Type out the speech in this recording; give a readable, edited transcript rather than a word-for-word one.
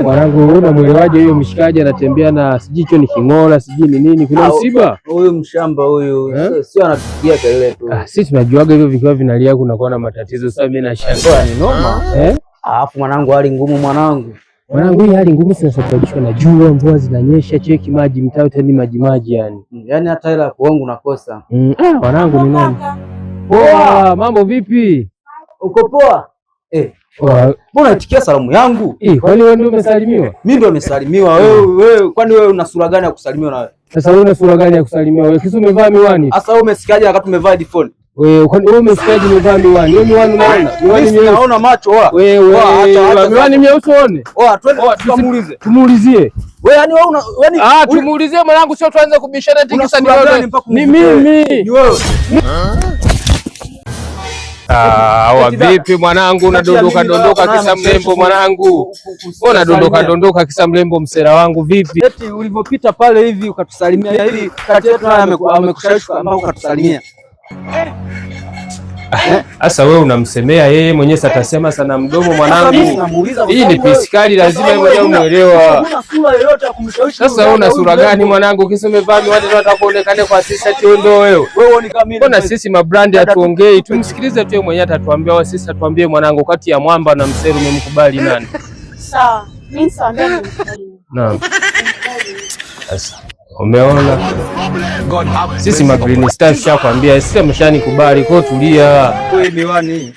Mwanangu wewe unamwelewaje huyo mshikaji anatembea na sijui hicho ni king'ola sijui ni nini, kuna msiba? Huyu mshamba huyu sio anapigia kelele tu. Sisi tunajuaga hivyo vikiwa vinalia kunakuwa na matatizo. Sasa mimi nashangaa ni noma. Alafu mwanangu hali ngumu mwanangu. Mwanangu hii hali ngumu zinasababishwa na jua, mvua zinanyesha, cheki maji mtaa yote ni maji yani. Yaani hata ila kuongo unakosa. Mwanangu ni nani? Poa, mambo vipi? Uko poa? Mbona unatikia salamu yangu? Kwani wewe ndio umesalimiwa? Mimi ndio nimesalimiwa. Wewe kwani wewe una sura gani ya kusalimiwa na wewe? Sasa wewe una sura gani ya kusalimiwa? Wewe kisa umevaa miwani. Sasa wewe umesikiaje wakati umevaa headphone? Wewe umesikiaje umevaa miwani? Wewe miwani unaona? Miwani naona macho. Wewe miwani myeusi uone. Twende tumuulize. Tumuulizie. Wewe yani tumuulizie mwanangu, sio tuanze kubishana tikisa ni mimi. Ni wewe. Vipi mwanangu, unadondoka kisa mlembo mwanangu? Unadondoka kisa mlembo msera wangu vipi? Eti ulivyopita pale hivi ukatusalimia hivi kati yetu amekushawishi ambao ukatusalimia. Sasa wewe unamsemea yeye mwenyewe, atasema sana mdomo mwanangu. Hii ni piskali, lazima wewe umuelewa. Sasa wewe una sura gani mwanangu? Kisa umevaa miwani unataka kuonekane kwa sisi ati ndio wewe. Mbona sisi mabrandi hatuongei? Tumsikilize tu mwenyewe atatuambia, sisi atuambie mwanangu, kati ya Mwamba na Mseru umemkubali nani? Sawa. Mimi sawa. Naam. Sasa umeona, sisi ma Green Star tushakwambia sisi mshani kubali, kwa tulia. Wewe miwani